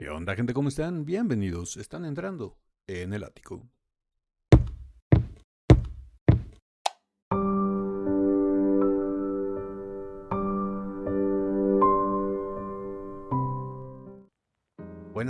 ¿Qué onda, gente? ¿Cómo están? Bienvenidos. Están entrando en el ático.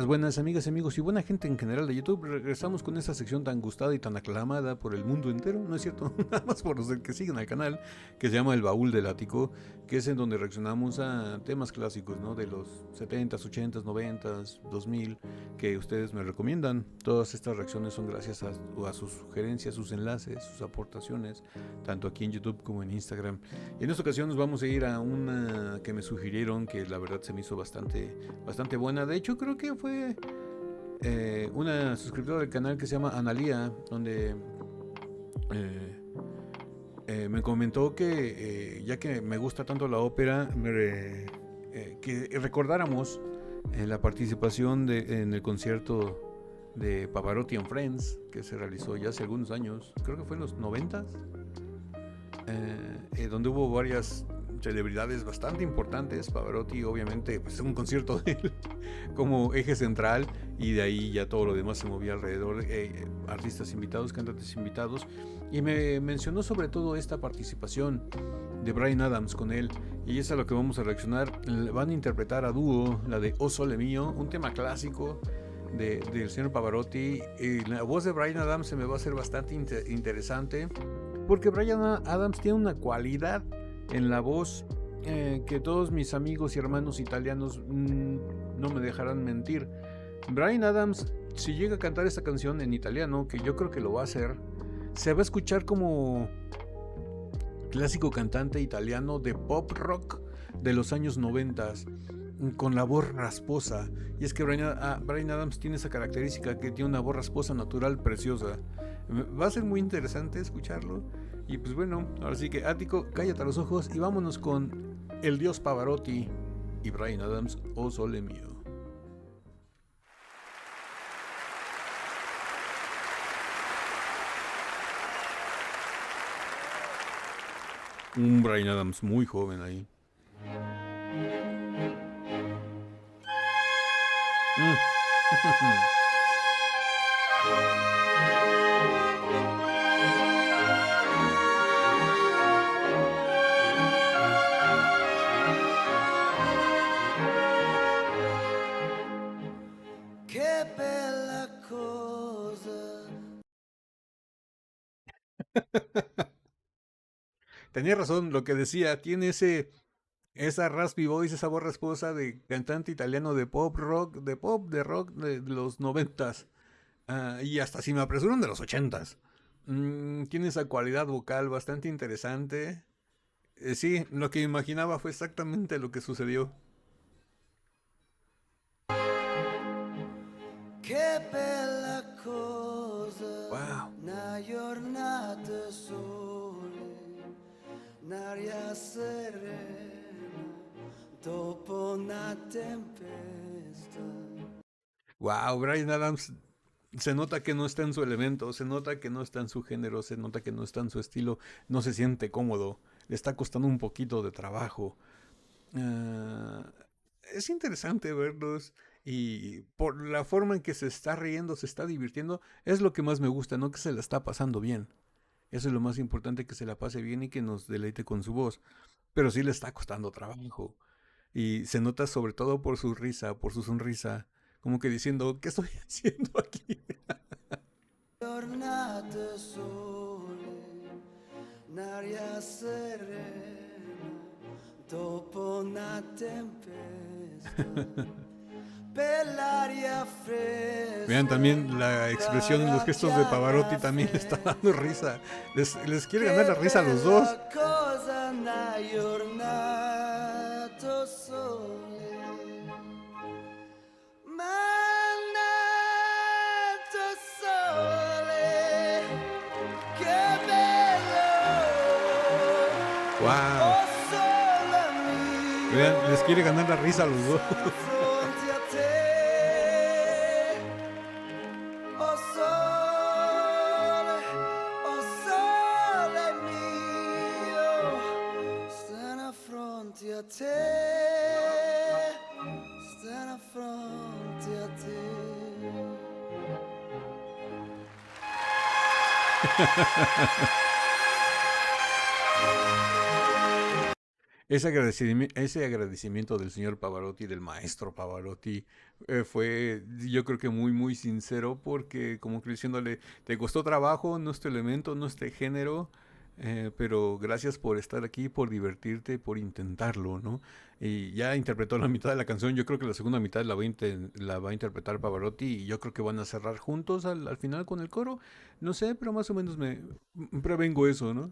Buenas amigas, amigos y buena gente en general de YouTube. Regresamos con esta sección tan gustada y tan aclamada por el mundo entero, ¿no es cierto? Nada más por los que siguen al canal, que se llama El Baúl del Ático, que es en donde reaccionamos a temas clásicos, ¿no? De los 70s, 80s, 90s, 2000, que ustedes me recomiendan. Todas estas reacciones son gracias a sus sugerencias, sus enlaces, sus aportaciones, tanto aquí en YouTube como en Instagram. Y en esta ocasión nos vamos a ir a una que me sugirieron, que la verdad se me hizo bastante buena. De hecho, creo que fue una suscriptora del canal que se llama Analia, donde eh, me comentó que ya que me gusta tanto la ópera, que recordáramos la participación en el concierto de Pavarotti and Friends, que se realizó ya hace algunos años, creo que fue en los 90s, donde hubo varias celebridades bastante importantes. Pavarotti, obviamente, pues un concierto de él como eje central, y de ahí ya todo lo demás se movía alrededor, artistas invitados, cantantes invitados, y me mencionó sobre todo esta participación de Bryan Adams con él, y es a lo que vamos a reaccionar. Van a interpretar a dúo la de O Sole Mio, un tema clásico del señor Pavarotti. La voz de Bryan Adams se me va a hacer bastante interesante, porque Bryan Adams tiene una cualidad en la voz que todos mis amigos y hermanos italianos no me dejarán mentir. Bryan Adams, si llega a cantar esta canción en italiano, que yo creo que lo va a hacer, se va a escuchar como clásico cantante italiano de pop rock de los años 90, con la voz rasposa. Y es que Bryan Adams tiene esa característica, que tiene una voz rasposa natural preciosa. Va a ser muy interesante escucharlo. Y pues bueno, ahora sí que Ático, cállate los ojos y vámonos con el dios Pavarotti y Bryan Adams, O Sole Mio. Un Bryan Adams muy joven ahí. Che bella cosa. Tenía razón lo que decía, tiene esa raspy voice, esa voz rasposa de cantante italiano de pop rock, de rock de los 90s. Y hasta si me apresuran de los 80s. Tiene esa cualidad vocal bastante interesante. Sí, lo que imaginaba fue exactamente lo que sucedió. Che bella cosa. Wow. Una giornata sole, un'aria serena, dopo una tempesta. Wow, Bryan Adams se nota que no está en su elemento, se nota que no está en su género, se nota que no está en su estilo, no se siente cómodo, le está costando un poquito de trabajo. Ah, es interesante verlos, y por la forma en que se está riendo, se está divirtiendo, es lo que más me gusta, no que se la está pasando bien. Eso es lo más importante, que se la pase bien y que nos deleite con su voz. Pero sí le está costando trabajo. Y se nota sobre todo por su risa, por su sonrisa, como que diciendo, ¿qué estoy haciendo aquí? Giornate sole, un'aria serena, dopo una tempesta. Per l'aria Vean fresca, también la expresión, los gestos de Pavarotti también le está dando risa. Les quiere ganar la che risa a los dos. bella cosa una giornata sole. Mannato sole, che bello, Wow. oh sole Vean, mio, les quiere ganar la risa a los dos. sono fronte a te, oh sole mio, stanno a fronte a te, stanno a fronte a Ese agradecimiento del señor Pavarotti, del maestro Pavarotti, fue, yo creo que muy, muy sincero, porque como que diciéndole, te costó trabajo, no es tu elemento, no es tu género, pero gracias por estar aquí, por divertirte, por intentarlo, ¿no? Y ya interpretó la mitad de la canción, yo creo que la segunda mitad la va a interpretar Pavarotti y yo creo que van a cerrar juntos al final con el coro, no sé, pero más o menos me prevengo eso, ¿no?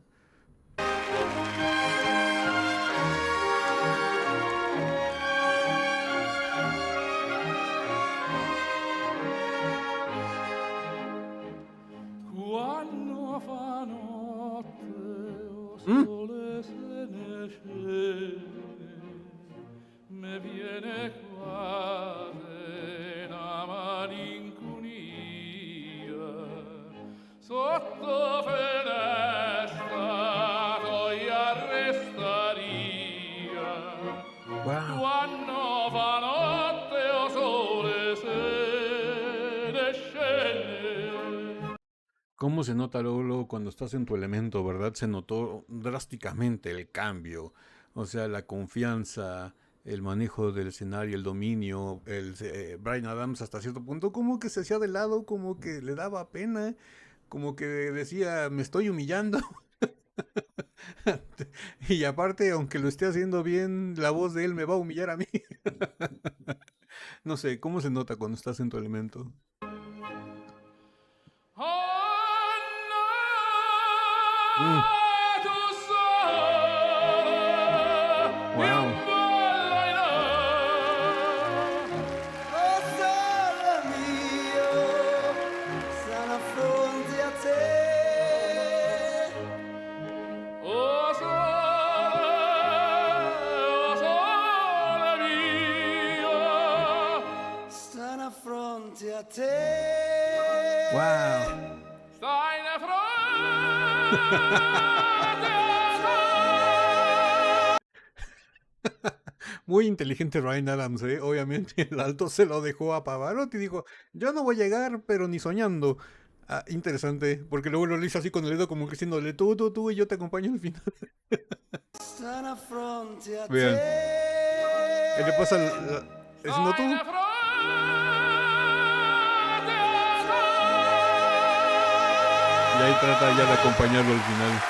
Quando fa notte o Mm. sole se ne scende, me viene quasi una malinconia sotto finestra toia restaria. Wow. Quando fa notte o sole se ne scende. ¿Cómo se nota luego cuando estás en tu elemento, verdad? Se notó drásticamente el cambio. O sea, la confianza, el manejo del escenario, el dominio, Bryan Adams hasta cierto punto como que se hacía de lado, como que le daba pena, como que decía, me estoy humillando. Y aparte, aunque lo esté haciendo bien, la voz de él me va a humillar a mí. No sé, ¿cómo se nota cuando estás en tu elemento? Mm. Wow. Oh sole mio, sono affronti a te. Oh sole mio, Stanno affronti a te. Wow. stai in fronte Muy inteligente Ryan Adams, ¿eh? Obviamente el alto se lo dejó a Pavarotti y dijo, yo no voy a llegar, pero ni soñando. Ah, interesante, porque luego lo hizo así con el dedo como que diciéndole, tú, y yo te acompaño al final. Stanno affronti a Vean. te. ¿Qué le pasa diciendo tú? stai in fronte Y ahí trata ya de acompañarlo al final.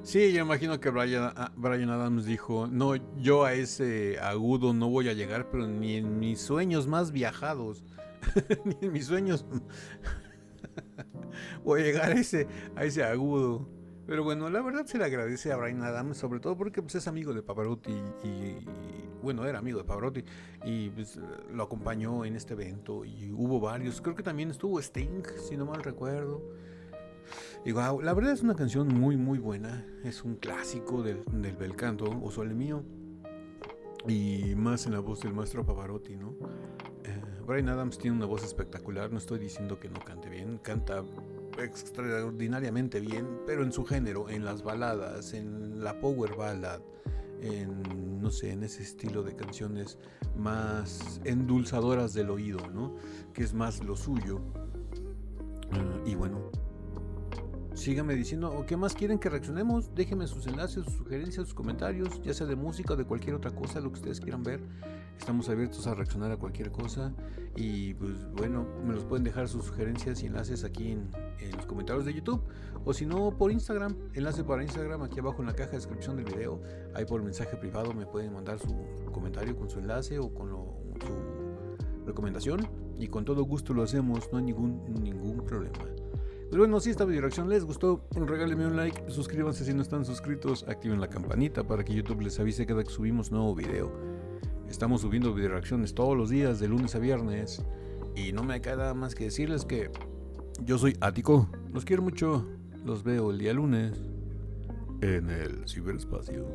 Sí, yo imagino que Bryan Adams dijo, no, yo a ese agudo no voy a llegar, pero ni en mis sueños más viajados, ni en mis sueños voy a llegar a ese agudo. Pero bueno, la verdad se le agradece a Bryan Adams, sobre todo porque pues, es amigo de Pavarotti bueno, era amigo de Pavarotti y pues, lo acompañó en este evento y hubo varios. Creo que también estuvo Sting, si no mal recuerdo. Y wow, la verdad es una canción muy muy buena, es un clásico del bel canto, O Sole Mio, y más en la voz del maestro Pavarotti, ¿no? Bryan Adams tiene una voz espectacular, no estoy diciendo que no cante bien, canta extraordinariamente bien, pero en su género, en las baladas, en la power ballad, en, no sé, en ese estilo de canciones más endulzadoras del oído, ¿no? Que es más lo suyo. Y bueno, síganme diciendo, ¿o qué más quieren que reaccionemos? Déjenme sus enlaces, sus sugerencias, sus comentarios, ya sea de música o de cualquier otra cosa, lo que ustedes quieran ver. Estamos abiertos a reaccionar a cualquier cosa. Y pues bueno, me los pueden dejar sus sugerencias y enlaces aquí en los comentarios de YouTube. O si no, por Instagram. Enlace para Instagram aquí abajo en la caja de descripción del video. Ahí por mensaje privado me pueden mandar su comentario con su enlace o con su recomendación. Y con todo gusto lo hacemos, no hay ningún problema. Pues bueno, si esta video reacción les gustó, regálenme un like, suscríbanse si no están suscritos, activen la campanita para que YouTube les avise cada que subimos nuevo video. Estamos subiendo video reacciones todos los días, de lunes a viernes, y no me queda más que decirles que yo soy Ático, los quiero mucho, los veo el día lunes en el ciberespacio.